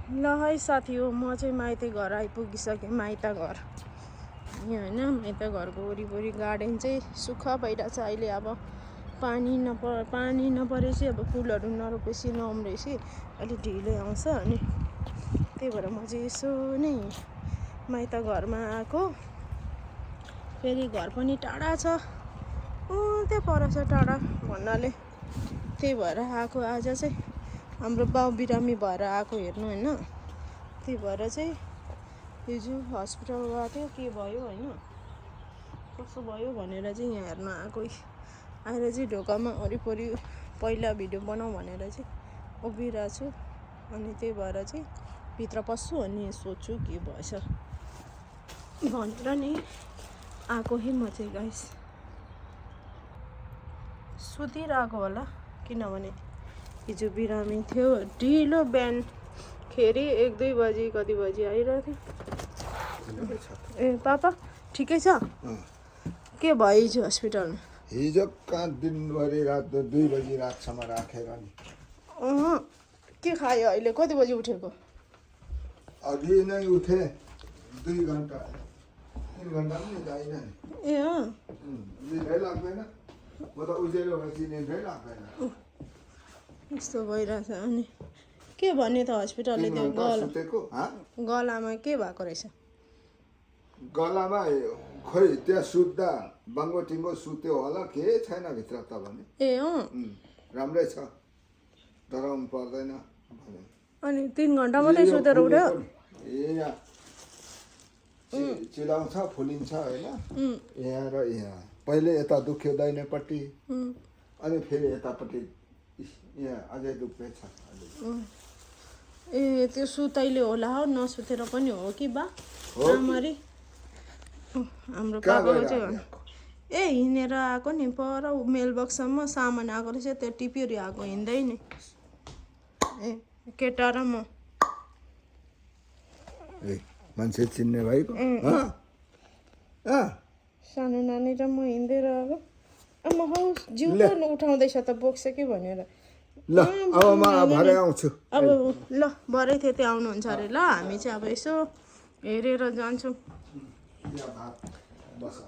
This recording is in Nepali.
ल है साथी हो, म चाहिँ माइती घर आइपुगिसकेँ। माइत घर यहाँ होइन, माइत घरको वरिपरि गार्डन चाहिँ सुक्खा भइरहेछ अहिले। अब पानी नपरेपछि अब फुलहरू नरोपेपछि नउम्रेपछि अलिक ढिलो आउँछ। अनि त्यही भएर म चाहिँ यसो नै माइत घरमा आएको। फेरि घर पनि टाढा छ, त्यहाँ पर छ टाढा भन्नाले, त्यही भएर आएको। आज चाहिँ हाम्रो बाउ बिरामी भएर आएको हेर्नु होइन। त्यही भएर चाहिँ हिजो हस्पिटल गएको थियो, के भयो होइन, कसो भयो भनेर चाहिँ यहाँ हेर्न आएको। आएर चाहिँ ढोकामा वरिपरि पहिला भिडियो बनाऊ भनेर चाहिँ उभिरहेको छु। अनि त्यही भएर चाहिँ भित्र पस्छु अनि सोध्छु के भएछ भनेर नि आएको है म चाहिँ। गाइस सुतिरहेको होला, किनभने हिजो बिरामी थियो, ढिलो बिहान खेरि 1-2 बजी कति बजी आइरहेको थियो। ए पापा ठिकै छ? के भयो हिजो हस्पिटलमा? हिजो कहाँ दिनभरि रात 2 बजी रातसम्म राखेर नि। के खायो अहिले? कति बजी उठेको? अघि नै उठे, 2 घन्टा 3 घन्टा पनि जाइन नि। ए निद्रै लाग्दैन, म त उजेलो भएपछि निद्रै लाग्दैन। यस्तो भइरहेछ। अनि के भन्यो त हस्पिटलले? त्यो गलामा के भएको रहेछ? गलामा खोइ त्यहाँ सुत्दा बाङ्गो टिङ्गो सुत्यो होला, के छैन भित्र त भने। ए राम्रै छ, डराउनु पर्दैन भने। अनि 3 घन्टा मात्रै सुतेर उठ्यो? यहाँ चिलाउँछ, फुलिन्छ होइन, यहाँ र यहाँ। पहिले यता दुख्यो दाहिनेपट्टि, अनि फेरि यतापट्टि यहाँ अझै दुख्दैछ। ए त्यो सुताइले होला हो, नसुतेर पनि हो कि बा? राम्ररी हाम्रो पापाको चाहिँ हिँडेर आएको नि, पर मेलबक्ससम्म सामान आएको रहेछ, त्यो टिप्योरी आएको, हिँड्दै नि। ए केटा र म मान्छे चिन्ने भएको सानो नानी र म हिँडेर आएको। आमा हौ जिउ त उठाउँदैछ त, बोक्छ कि भनेर। ल अब म भरे आउँछु। अब ल भरे त्यति आउनुहुन्छ अरे। ल हामी चाहिँ अब यसो हेरेर जान्छौँ।